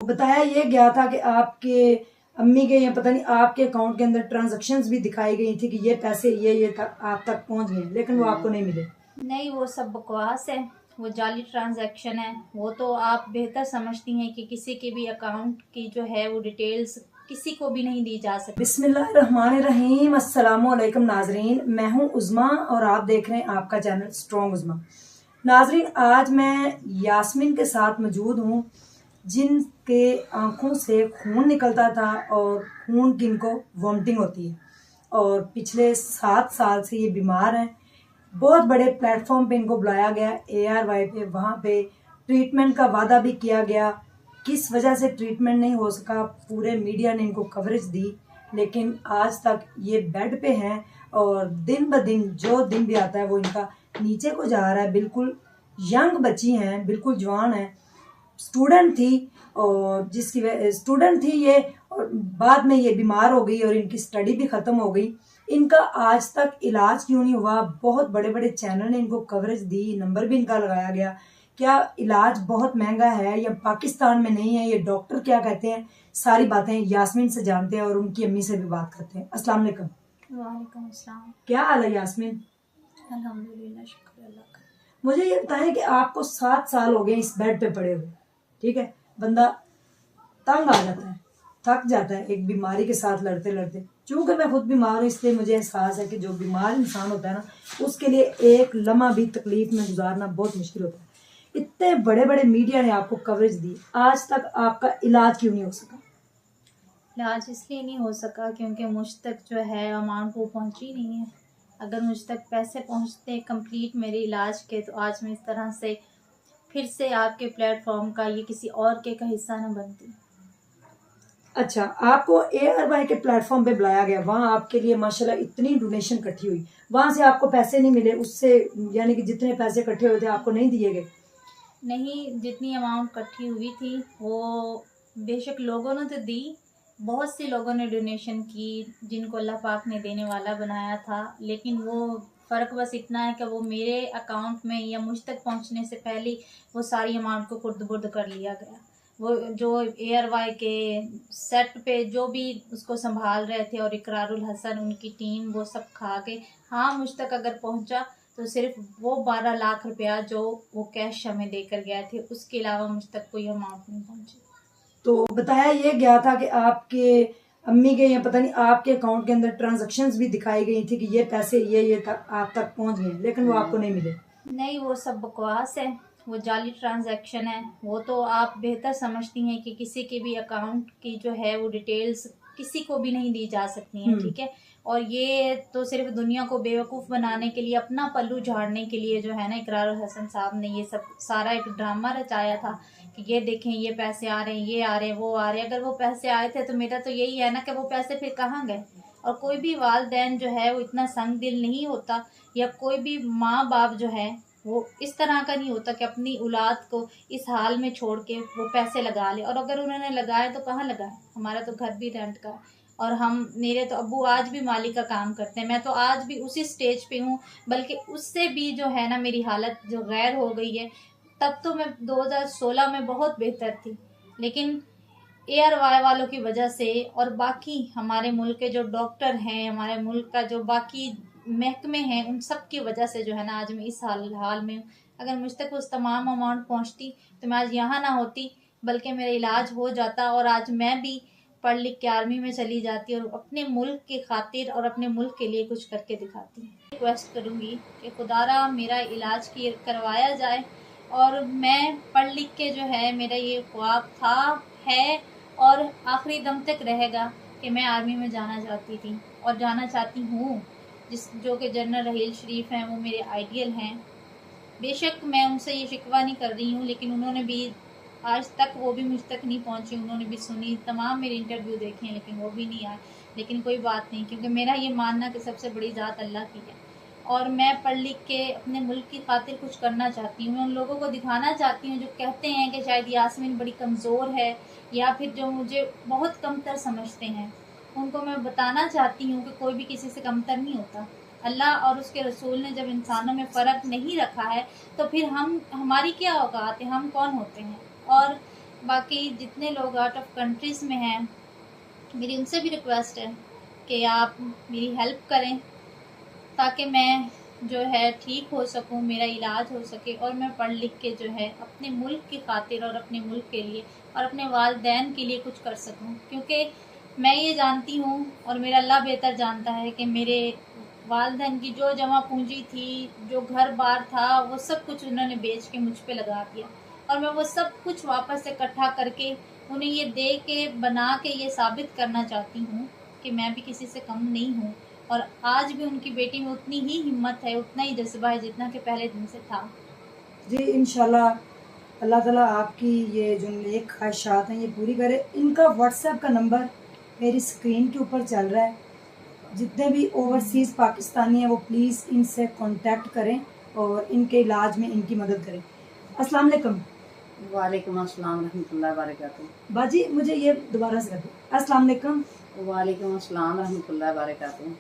बताया ये गया था कि आपके अम्मी के या पता नहीं आपके अकाउंट के अंदर ट्रांजैक्शंस भी दिखाई गई थी कि ये पैसे ये तक आप तक पहुंच गए, लेकिन वो आपको नहीं मिले। नहीं, वो सब बकवास है, वो जाली ट्रांजैक्शन है। वो तो आप बेहतर समझती हैं कि किसी के भी अकाउंट की जो है वो डिटेल्स किसी को भी नहीं दी जा सकती। बिस्मिल्लाहिर्रहमानिर्रहीम, अस्सलामुअलैकुम नाजरीन, मैं हूं उज़मा और आप देख रहे हैं आपका चैनल स्ट्रॉन्ग उज़मा। नाजरीन, आज मैं यास्मीन के साथ मौजूद हूं जिनके आंखों से खून निकलता था और खून की इनको वॉमिटिंग होती है और पिछले 7 साल से ये बीमार हैं। बहुत बड़े प्लेटफॉर्म पे इनको बुलाया गया ARY पे, वहाँ पे ट्रीटमेंट का वादा भी किया गया। किस वजह से ट्रीटमेंट नहीं हो सका, पूरे मीडिया ने इनको कवरेज दी, लेकिन आज तक ये बेड पे हैं और दिन ब दिन जो दिन भी आता है वो इनका नीचे को जा रहा है। बिल्कुल यंग बच्ची हैं, बिल्कुल जवान हैं, स्टूडेंट थी और स्टूडेंट थी ये, और बाद में ये बीमार हो गई और इनकी स्टडी भी ख़त्म हो गई। इनका आज तक इलाज क्यों नहीं हुआ? बहुत बड़े बड़े चैनल ने इनको कवरेज दी, नंबर भी इनका लगाया गया। क्या इलाज बहुत महंगा है या पाकिस्तान में नहीं है? ये डॉक्टर क्या कहते हैं? सारी बातें यास्मीन से जानते हैं और उनकी अम्मी से भी बात करते हैं। अस्सलाम वालेकुम। वालेकुम अस्सलाम। क्या हाल है यास्मीन? अल्हम्दुलिल्लाह, शुक्र अल्लाह का। मुझे ये बताएं कि आपको 7 साल हो गए इस बेड पे पड़े हुए, ठीक है? बंदा तंग आ जाता है, थक जाता है एक बीमारी के साथ लड़ते लड़ते। चूंकि मैं खुद बीमार हूँ इसलिए मुझे एहसास है कि जो बीमार इंसान होता है ना, उसके लिए एक लम्हा भी तकलीफ में गुजारना बहुत मुश्किल होता है। इतने बड़े बड़े मीडिया ने आपको कवरेज दी, आज तक आपका इलाज क्यों नहीं हो सका? इलाज इसलिए नहीं हो सका क्योंकि मुझ तक जो है अमाउंट वो पहुंची नहीं है। अगर मुझ तक पैसे पहुंचते कंप्लीट मेरे इलाज के, तो आज मैं इस तरह से फिर से आपके प्लेटफॉर्म का ये किसी और के का हिस्सा न बनती। अच्छा, आपको ARY के प्लेटफॉर्म पे बुलाया गया, वहाँ आपके लिए माशाल्लाह इतनी डोनेशन इकट्ठी हुई, वहाँ से आपको पैसे नहीं मिले, उससे यानी कि जितने पैसे इकट्ठे हुए थे आपको नहीं दिए गए? नहीं, जितनी अमाउंट इकट्ठी हुई थी वो बेशक लोगों ने तो दी, बहुत से लोगों ने डोनेशन की जिनको अल्लाह पाक ने देने वाला बनाया था, लेकिन वो फ़र्क बस इतना है कि वो मेरे अकाउंट में या मुझ तक पहुंचने से पहले वो सारी अमाउंट को खुर्द-बुर्द कर लिया गया। वो जो ARY के सेट पे जो भी उसको संभाल रहे थे और इकरारुल हसन उनकी टीम, वो सब खा गए। हाँ, मुझ तक अगर पहुंचा तो सिर्फ वो 12 लाख रुपया जो वो कैश हमें देकर गए थे, उसके अलावा मुझ तक कोई अमाउंट नहीं पहुंची। तो बताया ये गया था कि आपके अम्मी के या पता नहीं आपके अकाउंट के अंदर ट्रांजैक्शंस भी दिखाई गई थी कि ये पैसे ये तक आप तक पहुंच गए, लेकिन वो आपको नहीं मिले। नहीं, वो सब बकवास है, वो जाली ट्रांजैक्शन है। वो तो आप बेहतर समझती हैं कि किसी के भी अकाउंट की जो है वो डिटेल्स किसी को भी नहीं दी जा सकती हैं, ठीक है? और ये तो सिर्फ दुनिया को बेवकूफ़ बनाने के लिए, अपना पल्लू झाड़ने के लिए जो है ना, इकरारुल हसन साहब ने ये सब सारा एक ड्रामा रचाया था कि ये देखें, ये पैसे आ रहे हैं, ये आ रहे हैं, वो आ रहे हैं। अगर वो पैसे आए थे तो मेरा तो यही है ना कि वो पैसे फिर कहाँ गए? और कोई भी वालिदैन जो है वो इतना संग दिल नहीं होता, या कोई भी माँ बाप जो है वो इस तरह का नहीं होता कि अपनी औलाद को इस हाल में छोड़ के वो पैसे लगा ले। और अगर उन्होंने लगाए तो कहाँ लगाए? हमारा तो घर भी रेंट का है और मेरे तो अब्बू आज भी माली का काम करते हैं। मैं तो आज भी उसी स्टेज पे हूँ, बल्कि उससे भी जो है ना मेरी हालत जो गैर हो गई है। तब तो मैं 2016 में बहुत बेहतर थी, लेकिन ARY वालों की वजह से और बाकी हमारे मुल्क के जो डॉक्टर हैं, हमारे मुल्क का जो बाकी महकमे हैं, उन सब की वजह से जो है ना आज मैं इस हाल में हूँ। अगर मुझ तक उस तमाम अमाउंट पहुँचती तो मैं आज यहाँ ना होती, बल्कि मेरा इलाज हो जाता और आज मैं भी पढ़ लिख के आर्मी में चली जाती और अपने मुल्क की खातिर और अपने मुल्क के लिए कुछ करके दिखाती। रिक्वेस्ट करूँगी कि खुदारा मेरा इलाज करवाया जाए और मैं पढ़ लिख के जो है, मेरा ये ख्वाब था, है और आखिरी दम तक रहेगा कि मैं आर्मी में जाना चाहती थी और जाना चाहती हूँ। जो कि जनरल रहील शरीफ हैं, वो मेरे आइडियल हैं। बेशक मैं उनसे ये शिकवा नहीं कर रही हूँ, लेकिन उन्होंने भी आज तक वो भी मुझ तक नहीं पहुँची। उन्होंने भी सुनी, तमाम मेरे इंटरव्यू देखे हैं, लेकिन वो भी नहीं आए। लेकिन कोई बात नहीं, क्योंकि मेरा ये मानना कि सबसे बड़ी ज़ात अल्लाह की है और मैं पढ़ लिख के अपने मुल्क की खातिर कुछ करना चाहती हूँ। मैं उन लोगों को दिखाना चाहती हूँ जो कहते हैं कि शायद यास्मीन बड़ी कमज़ोर है, या फिर जो मुझे बहुत कमतर समझते हैं, उनको मैं बताना चाहती हूँ कि कोई भी किसी से कमतर नहीं होता। अल्लाह और उसके रसूल ने जब इंसानों में फ़र्क नहीं रखा है तो फिर हमारी क्या औकात है, हम कौन होते हैं? और बाकी जितने लोग आउट ऑफ कंट्रीज़ में हैं, मेरी उनसे भी रिक्वेस्ट है कि आप मेरी हेल्प करें ताकि मैं जो है ठीक हो सकूं, मेरा इलाज हो सके और मैं पढ़ लिख के जो है अपने मुल्क की खातिर और अपने मुल्क के लिए और अपने वालिदैन के लिए कुछ कर सकूं। क्योंकि मैं ये जानती हूँ और मेरा अल्लाह बेहतर जानता है कि मेरे वालिदैन की जो जमा पूंजी थी, जो घर बार था, वो सब कुछ उन्होंने बेच के मुझ पे लगा दिया और मैं वो सब कुछ वापस से इकट्ठा करके उन्हें ये दे के बना के ये साबित करना चाहती हूँ कि मैं भी किसी से कम नहीं हूँ और आज भी उनकी बेटी में उतनी ही हिम्मत है, उतना ही जज्बा है जितना कि पहले दिन से था। जी इंशाल्लाह अल्लाह ताला आपकी ये जो नेक ख्वाहिशात हैं ये पूरी करे। इनका व्हाट्सएप का नंबर मेरी स्क्रीन के ऊपर चल रहा है। जितने भी ओवरसीज़ पाकिस्तानी हैं वो प्लीज़ इनसे कांटेक्ट करें और इनके इलाज में इनकी मदद करें। अस्सलाम वालेकुम। वालेकुम अस्सलाम रहमतुल्लाहि व बरकातुहू। बाजी मुझे ये दोबारा से कर दो। अस्सलाम वालेकुम। वालेकुम अस्सलाम रहमतुल्लाहि व बरकातुहू।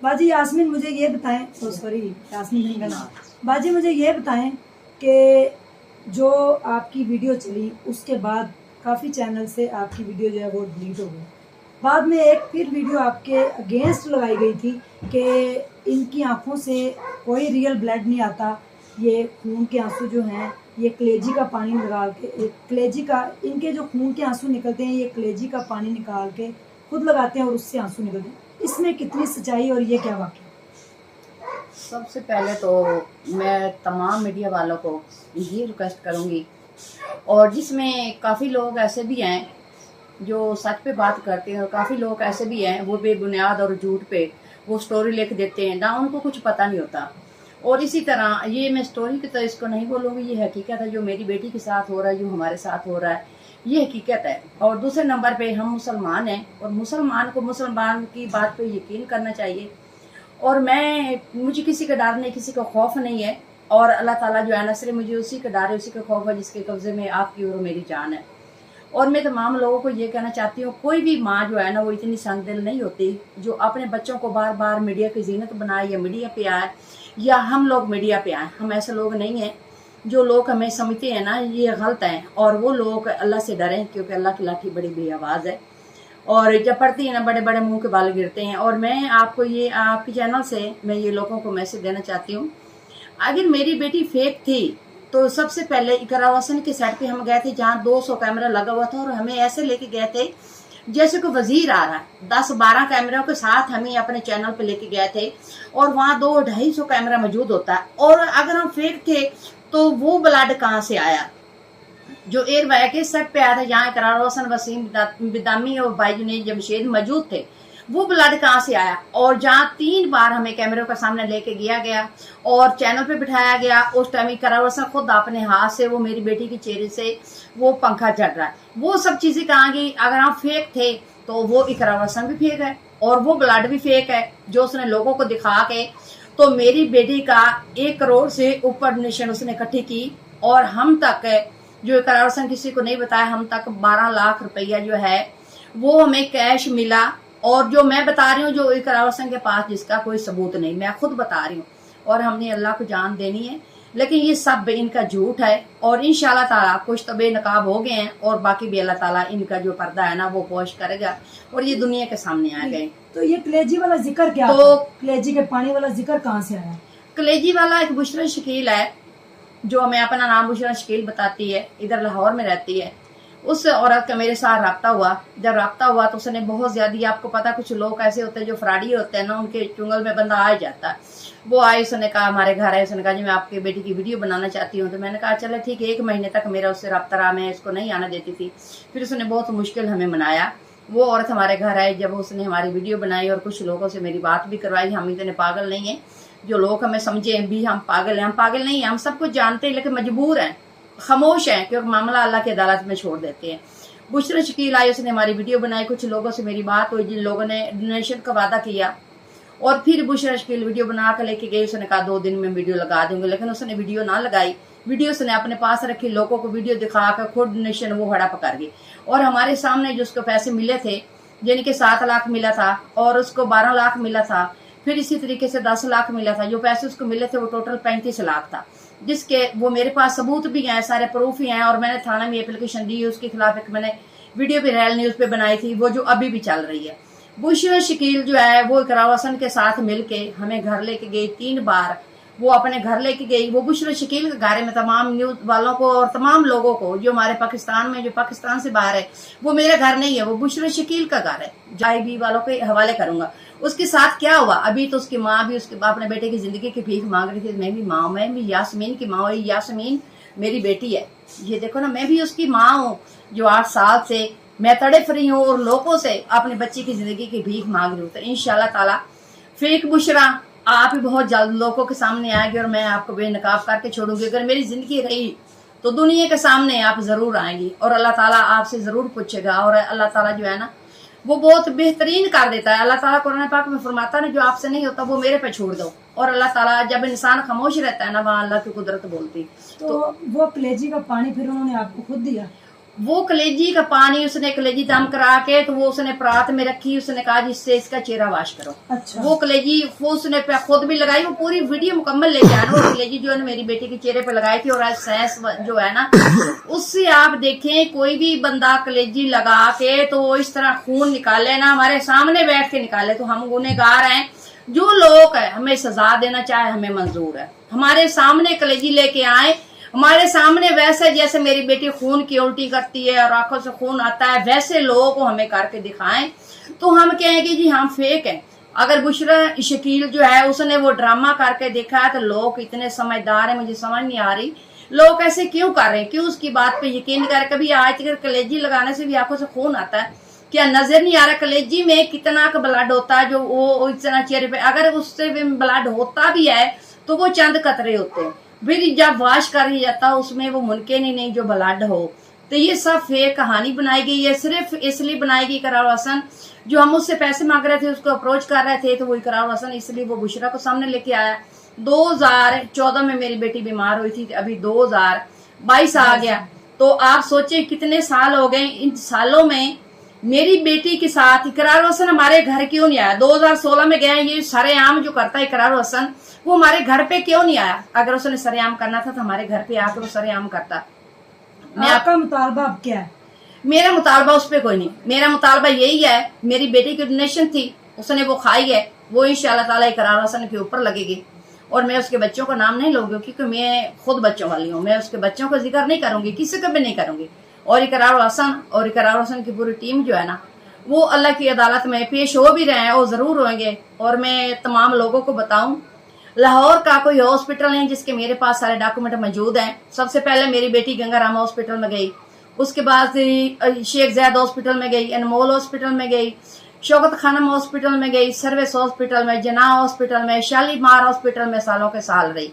बाजी यास्मीन मुझे ये बताएं, तो सॉरी यास्मीन नहीं करना, बाजी मुझे ये बताएं कि जो आपकी वीडियो चली उसके बाद काफ़ी चैनल से आपकी वीडियो जो है वो डिलीट हो गई। बाद में एक फिर वीडियो आपके अगेंस्ट लगाई गई थी कि इनकी आंखों से कोई रियल ब्लड नहीं आता, ये खून के आंसू जो हैं ये कलेजी का पानी निकाल के, कलेजी का, इनके जो खून के आंसू निकलते हैं ये कलेजी का पानी निकाल के खुद लगाते हैं और उससे आंसू निकलते हैं। इसमें कितनी सच्चाई और ये क्या वाक़या? सबसे पहले तो मैं तमाम मीडिया वालों को ये रिक्वेस्ट करूँगी, और जिसमें काफ़ी लोग ऐसे भी हैं जो सच पे बात करते हैं और काफ़ी लोग ऐसे भी हैं वो बेबुनियाद और झूठ पे वो स्टोरी लिख देते हैं ना, उनको कुछ पता नहीं होता। और इसी तरह ये मैं स्टोरी की तो इसको नहीं बोलूँगी, ये हकीकत है जो मेरी बेटी के साथ हो रहा है, जो हमारे साथ हो रहा है, ये हकीकत है। और दूसरे नंबर पे हम मुसलमान हैं और मुसलमान को मुसलमान की बात पे यकीन करना चाहिए। और मुझे किसी का डर नहीं, किसी का खौफ नहीं है, और अल्लाह ताला जो है ना सिर्फ मुझे उसी का डर है, उसी का खौफ है जिसके कब्जे में आपकी और मेरी जान है। और मैं तमाम लोगों को ये कहना चाहती हूँ, कोई भी माँ जो है ना वो इतनी संगदिल नहीं होती जो अपने बच्चों को बार बार मीडिया की जीनत बनाए या मीडिया पे आए या हम लोग मीडिया पे आए। हम ऐसे लोग नहीं हैं। जो लोग हमें समझते हैं ना ये गलत है, और वो लोग अल्लाह से डरें, क्योंकि अल्लाह की लाठी बड़ी बेआवाज़ है और जब पड़ती है ना बड़े बड़े मुंह के बाल गिरते हैं। और मैं आपको ये आपके चैनल से मैं ये लोगों को मैसेज देना चाहती हूँ, अगर मेरी बेटी फेक थी तो सबसे पहले इकरा हसन के सेट पे हम गए थे जहाँ 200 कैमरा लगा हुआ था और हमें ऐसे लेके गए थे जैसे कोई वजीर आ रहा है। 10-12 कैमरों के साथ हमें अपने चैनल पे लेके गए थे और वहाँ 200-250 कैमरा मौजूद होता है। और अगर हम फेक थे तो वो ब्लड कहाँ से आया जो एयर बैग के सेट पे आया था, जहाँ इकरार हसन, वसीम बिदामी और भाई जमशेद मौजूद थे, वो ब्लड कहाँ से आया। और जहाँ 3 बार हमें कैमरों के सामने लेके गया और चैनल पे बिठाया गया, उस टाइम इकरार हसन खुद अपने हाथ से वो मेरी बेटी के चेहरे से वो पंखा चढ़ रहा है, वो सब चीजें कहाँ गई। अगर हम फेक थे तो वो इकरार हसन भी फेक है और वो ब्लड भी फेक है जो उसने लोगों को दिखा के। तो मेरी बेटी का 1 करोड़ से ऊपर डोनेशन उसने इकट्ठी की और हम तक जो इकरार हसन किसी को नहीं बताया, हम तक 12 लाख रुपया जो है वो हमें कैश मिला। और जो मैं बता रही हूँ जो इकरार हसन के पास जिसका कोई सबूत नहीं, मैं खुद बता रही हूँ। और हमने अल्लाह को जान देनी है, लेकिन ये सब इनका झूठ है। और इंशाल्लाह ताला कुछ तो बेनकाब हो गए हैं और बाकी भी अल्लाह ताला इनका जो पर्दा है ना वो पोश करेगा और ये दुनिया के सामने आ गए। तो ये कलेजी वाला जिक्र क्या तो कलेजी के पानी वाला जिक्र कहाँ से आया? कलेजी वाला एक बुशरा शकील है जो हमें अपना नाम बुशरा शकील बताती है, इधर लाहौर में रहती है। उस औरत का मेरे साथ रब्ता हुआ, जब रब्ता हुआ तो उसने बहुत ज्यादा, आपको पता कुछ लोग ऐसे होते हैं जो फ्रॉडी होते हैं ना, उनके चुंगल में बंदा आ जाता है। वो आई, उसने कहा हमारे घर है, उसने कहा जी मैं आपकी बेटी की वीडियो बनाना चाहती हूँ। तो मैंने कहा चलो ठीक है। 1 महीने तक मेरा उससे रब्ता रहा, मैं इसको नहीं आना देती थी। फिर उसने बहुत मुश्किल हमें मनाया। वो औरत हमारे घर आई, जब उसने हमारी वीडियो बनाई और कुछ लोगों से मेरी बात भी करवाई। हम इतने पागल नहीं है जो लोग हमें समझे भी हम पागल हैं, हम पागल नहीं है, हम सब कुछ जानते हैं लेकिन मजबूर हैं, खामोश हैं, क्योंकि मामला अल्लाह की अदालत में छोड़ देते हैं। बुशरा शकील आई, उसने हमारी वीडियो बनाई, कुछ लोगों से मेरी बात हुई जिन लोगों ने डोनेशन का वादा किया और फिर बुशरा शकील वीडियो बना कर लेके गई। उसने कहा 2 दिन में वीडियो लगा दूंगी, लेकिन उसने वीडियो ना लगाई। वीडियो उसने अपने पास रखी, लोगों को वीडियो दिखाकर खुद डोनेशन वो हड़प कर गई। और हमारे सामने जो उसको पैसे मिले थे, जिनके 7 लाख मिला था और उसको 12 लाख मिला था, फिर इसी तरीके से 10 लाख मिला था। जो पैसे उसको मिले थे वो टोटल 35 लाख था। जिसके वो मेरे पास सबूत भी हैं, सारे प्रूफ ही हैं, और मैंने थाना में एप्लीकेशन दी, उसके खिलाफ एक मैंने वीडियो भी रैल न्यूज पे बनाई थी, वो जो अभी भी चल रही है। बुशरा शकील जो है वो इकरार हसन के साथ मिलके हमें घर लेके गई, 3 बार वो अपने घर लेके गई। वो बुशरा शकील के घर में तमाम न्यूज वालों को और तमाम लोगों को जो हमारे पाकिस्तान में, जो पाकिस्तान से बाहर है, वो मेरा घर नहीं है, वो बुशरा शकील का घर है। IB वालों के हवाले करूंगा। उसके साथ क्या हुआ, अभी तो उसकी माँ भी उसके अपने बेटे की जिंदगी की भीख मांग रही थी। मैं भी माँ, मैं भी यास्मीन की माँ हुई, यास्मीन मेरी बेटी है। ये देखो ना, मैं भी उसकी माँ हूँ जो 8 साल से मैं तड़प रही हूँ और लोगों से अपने बच्ची की जिंदगी की भीख मांग रही हूँ। तो इंशाल्लाह ताला फेक बुशरा आप ही बहुत जल्द लोगों के सामने आएगी और मैं आपको बेनकाब करके छोड़ूंगी। अगर मेरी जिंदगी रही तो दुनिया के सामने आप जरूर आएंगी और अल्लाह ताला आपसे जरूर पूछेगा। और अल्लाह ताला जो है ना वो बहुत बेहतरीन कर देता है। अल्लाह ताला कुरान पाक में फरमाता है जो आपसे नहीं होता वो मेरे पे छोड़ दो। और अल्लाह ताला जब इंसान खामोश रहता है ना, वहाँ अल्लाह की कुदरत बोलती। तो वो कलेजी का पानी फिर उन्होंने आपको खुद दिया? वो कलेजी का पानी उसने कलेजी दम करा के तो वो उसने परात में रखी, उसने कहा जिससे इसका चेहरा वाश करो। अच्छा। वो कलेजी वो उसने खुद भी लगाई, वो पूरी वीडियो मुकम्मल लेके आना। वो कलेजी जो है मेरी बेटी के चेहरे पे लगाई थी। और आज सैस जो है ना उससे आप देखें, कोई भी बंदा कलेजी लगा के तो वो इस तरह खून निकाले ना, हमारे सामने बैठ के निकाले तो हम गुनहगार हैं। जो लोग है हमें सजा देना चाहे हमें मंजूर है। हमारे सामने कलेजी लेके आए, हमारे सामने वैसे जैसे मेरी बेटी खून की उल्टी करती है और आंखों से खून आता है, वैसे लोगों को हमें करके दिखाएं तो हम कहेंगे जी हम फेक हैं। अगर बुशरा शकील जो है उसने वो ड्रामा करके देखा है तो लोग इतने समझदार हैं, मुझे समझ नहीं आ रही लोग ऐसे क्यों कर रहे हैं, क्यों उसकी बात पे यकीन कर। कभी आज तक कलेजी लगाने से भी आंखों से खून आता है, क्या नजर नहीं आ रहा कलेजी में कितना का ब्लड होता है जो वो इतना चेहरे पे, अगर उससे ब्लड होता भी है तो वो चंद कतरे होते हैं, फिर जब वाश कर ही जाता उसमें वो मुमकिन ही नहीं जो ब्लड हो। तो ये सब फेक कहानी बनाई गई है, सिर्फ इसलिए बनाई गई। इकरार हसन जो हम उससे पैसे मांग रहे थे, उसको अप्रोच कर रहे थे, तो वो इकरार हसन इसलिए वो बुशरा को सामने लेके आया। 2014 में मेरी बेटी बीमार हुई थी, अभी 2022 आ गया तो आप सोचे कितने साल हो गए। इन सालों में मेरी बेटी के साथ इकरार हसन हमारे घर क्यों नहीं आया? 2016 में गया, ये सरेआम जो करता है इकरार हसन वो हमारे घर पे क्यों नहीं आया? अगर उसने सरेआम करना था तो हमारे घर पे आकर वो सरेआम करता। आपका मुतालबा अब क्या है? मेरा मुतालबा उस पे कोई नहीं, मेरा मुतालबा यही है, मेरी बेटी की डोनेशन थी उसने वो खाई है, वो इंशाल्लाह ताला इकरार हसन के ऊपर लगेगी। और मैं उसके बच्चों का नाम नहीं लूंगी क्योंकि मैं खुद बच्चों वाली हूँ, मैं उसके बच्चों का जिक्र नहीं करूंगी, किसी का भी नहीं करूंगी। और इकरार हसन की पूरी टीम जो है ना वो अल्लाह की अदालत में पेश हो भी रहे हैं और जरूर होंगे। और मैं तमाम लोगों को बताऊं, लाहौर का कोई हॉस्पिटल नहीं जिसके मेरे पास सारे डॉक्यूमेंट मौजूद हैं। सबसे पहले मेरी बेटी गंगाराम हॉस्पिटल में गई, उसके बाद शेख जैद हॉस्पिटल में गई, अनमोल हॉस्पिटल में गई, शौकत खानम हॉस्पिटल में गई, सर्विस हॉस्पिटल में, जना हॉस्पिटल में, शालीमार हॉस्पिटल में सालों के साल रही।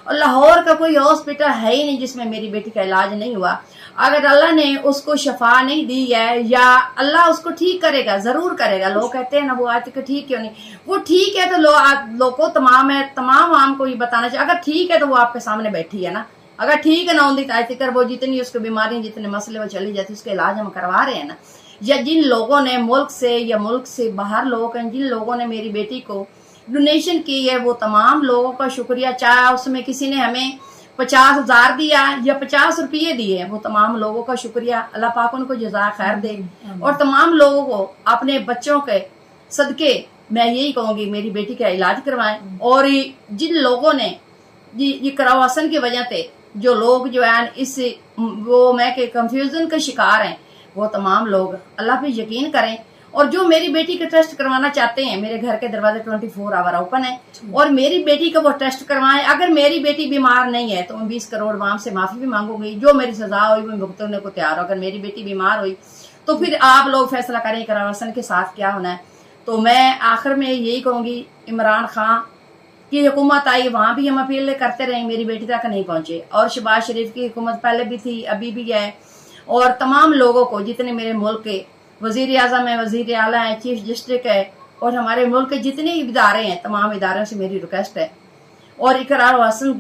और लाहौर का कोई हॉस्पिटल है ही नहीं जिसमें मेरी बेटी का इलाज नहीं हुआ। अगर अल्लाह ने उसको शफा नहीं दी है या अल्लाह उसको ठीक करेगा, जरूर करेगा। लोग कहते हैं ना वो आज तक ठीक क्यों नहीं, वो ठीक है तो लोग को तमाम आम को ये बताना चाहिए। अगर ठीक है तो वो आपके सामने बैठी है ना, अगर ठीक है ना होती आज तक वो जितनी उसकी बीमारी जितने मसले वो चली जाती उसका इलाज हम करवा रहे हैं ना। या जिन लोगों ने मुल्क से या मुल्क से बाहर लोग हैं, जिन लोगों ने मेरी बेटी को डोनेशन की है, वो तमाम लोगों का शुक्रिया। चाहे उसमें किसी ने हमें 50,000 दिया या 50 रुपये दिए, वो तमाम लोगों का शुक्रिया, अल्लाह पाक उनको जज़ा खैर दे। और तमाम लोगों को अपने बच्चों के सदके मैं यही कहूंगी मेरी बेटी का इलाज करवाएं। और जिन लोगों ने ये इकरार हसन की वजह से जो लोग जो है इस वो मैं के कंफ्यूजन का शिकार हैं, वो तमाम लोग अल्लाह पे यकीन करें। और जो मेरी बेटी का टेस्ट करवाना चाहते हैं, मेरे घर के दरवाजे 24 आवर ओपन है और मेरी बेटी का वो टेस्ट करवाएं। अगर मेरी बेटी बीमार नहीं है तो मैं 20 करोड़ वाम से माफी भी मांगूंगी, जो मेरी सजा हुई मैं भुगतने को तैयार हूं। अगर मेरी बेटी बीमार हुई तो फिर आप लोग फैसला करें इकरार हसन के साथ क्या होना है। तो मैं आखिर में यही कहूंगी, इमरान खान की हुकूमत आई वहां भी हम अपील करते रहे, मेरी बेटी तक नहीं पहुंचे। और शहबाज शरीफ की हुकूमत पहले भी थी, अभी भी है। और तमाम लोगों को जितने मेरे मुल्क के वजीर आजम है, वजीर आला है, चीफ जस्टिस है और हमारे मुल्क के जितने इदारे हैं, तमाम इदारों से मेरी रिक्वेस्ट है। और इकरार हसन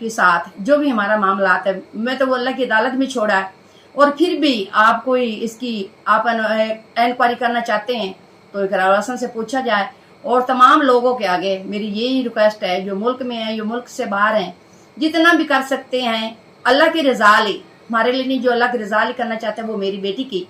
के साथ जो भी हमारा मामला है, मैं तो वो अल्लाह की अदालत में छोड़ा है। और फिर भी आप कोई इसकी आप इंक्वायरी करना चाहते हैं तो इकरार हसन से पूछा जाए। और तमाम लोगों के आगे मेरी यही रिक्वेस्ट है, जो मुल्क में है, जो मुल्क से बाहर हैं, जितना भी कर सकते हैं अल्लाह की रजा ले, हमारे लिए नहीं, जो अल्लाह की रजा ले करना चाहते हैं वो मेरी बेटी की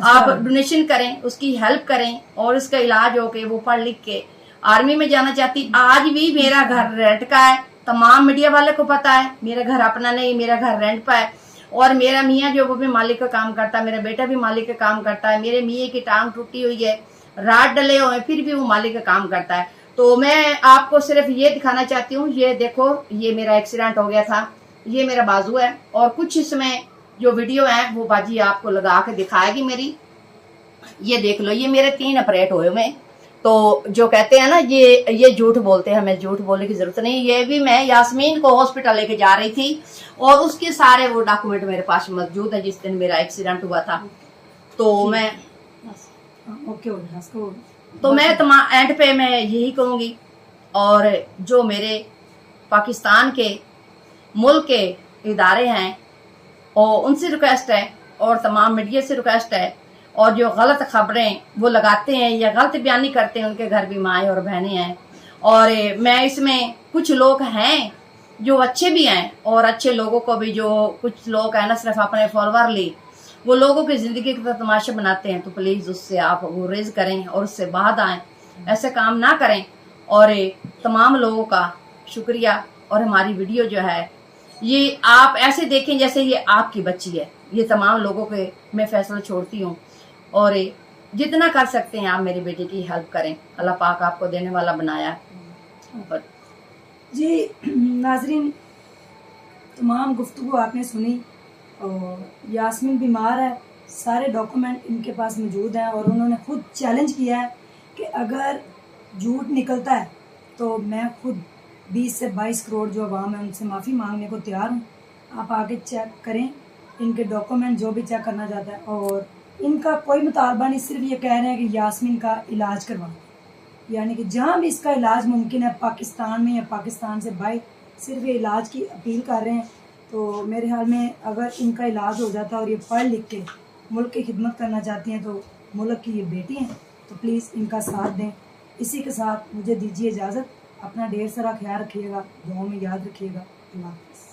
आप डोनेशन करें, उसकी हेल्प करें और उसका इलाज हो के वो पढ़ लिख के आर्मी में जाना चाहती। आज भी मेरा घर रेंट का है, तमाम मीडिया वाले को पता है, मेरा घर अपना नहीं, मेरा घर रेंट पर है। और मेरा मियाँ जो वो भी मालिक का काम करता है, मेरा बेटा भी मालिक का काम करता है, मेरे मियाँ की टांग टूटी हुई है, रात डले हुए, फिर भी वो मालिक का काम करता है। तो मैं आपको सिर्फ ये दिखाना चाहती हूँ, ये देखो, ये मेरा एक्सीडेंट हो गया था, ये मेरा बाजू है और कुछ इसमें जो वीडियो है वो बाजी आपको लगा के दिखाएगी मेरी। ये देख लो, ये मेरे 3 ऑपरेट हुए हुए। तो जो कहते हैं ना ये झूठ बोलते हैं, हमें झूठ बोलने की जरूरत नहीं। ये भी मैं यास्मीन को हॉस्पिटल लेके जा रही थी और उसके सारे वो डॉक्यूमेंट मेरे पास मौजूद है जिस दिन मेरा एक्सीडेंट हुआ था। तो मैं तो मैं तमाम एंड पे मैं यही कहूंगी, और जो मेरे पाकिस्तान के मुल्क के इदारे हैं और उनसे रिक्वेस्ट है और तमाम मीडिया से रिक्वेस्ट है, और जो गलत खबरें वो लगाते हैं या गलत बयानी करते हैं, उनके घर भी माएँ और बहनें हैं। और मैं इसमें कुछ लोग हैं जो अच्छे भी हैं और अच्छे लोगों को भी, जो कुछ लोग हैं ना सिर्फ अपने फॉलोवर ले वो लोगों की जिंदगी का तमाशा बनाते हैं, तो प्लीज उससे आप वो रेज करें और उससे बाहर आएं, ऐसे काम ना करें। और तमाम लोगों का शुक्रिया। और हमारी वीडियो जो है ये आप ऐसे देखें जैसे ये आपकी बच्ची है। ये तमाम लोगों के मैं फैसला छोड़ती हूँ और जितना कर सकते हैं आप मेरी बेटी की हेल्प करें, अल्लाह पाक आपको देने वाला बनाया है। जी नाजरीन, तमाम गुफ्तगू आपने सुनी और यास्मीन बीमार है, सारे डॉक्यूमेंट इनके पास मौजूद हैं और उन्होंने खुद चैलेंज किया है कि अगर झूठ निकलता है तो मैं खुद 20 से 22 करोड़ जो अवाम है उनसे माफ़ी मांगने को तैयार हूँ। आप आगे चेक करें इनके डॉक्यूमेंट, जो भी चेक करना चाहता है। और इनका कोई मुतालबा नहीं, सिर्फ ये कह रहे हैं कि यास्मीन का इलाज करवाएं, यानी कि जहाँ भी इसका इलाज मुमकिन है पाकिस्तान में या पाकिस्तान से बाहर, सिर्फ ये इलाज की अपील कर रहे हैं। तो मेरे ख्याल में अगर इनका इलाज हो जाता है और ये पढ़ लिख के मुल्क की खिदमत करना चाहती हैं, तो मुल्क की ये बेटी हैं, तो प्लीज़ इनका साथ दें। इसी के साथ मुझे दीजिए इजाज़त। अपना ढेर सारा ख्याल रखिएगा, दुआओं में याद रखिएगा। अल्लाह हाफ़िज़।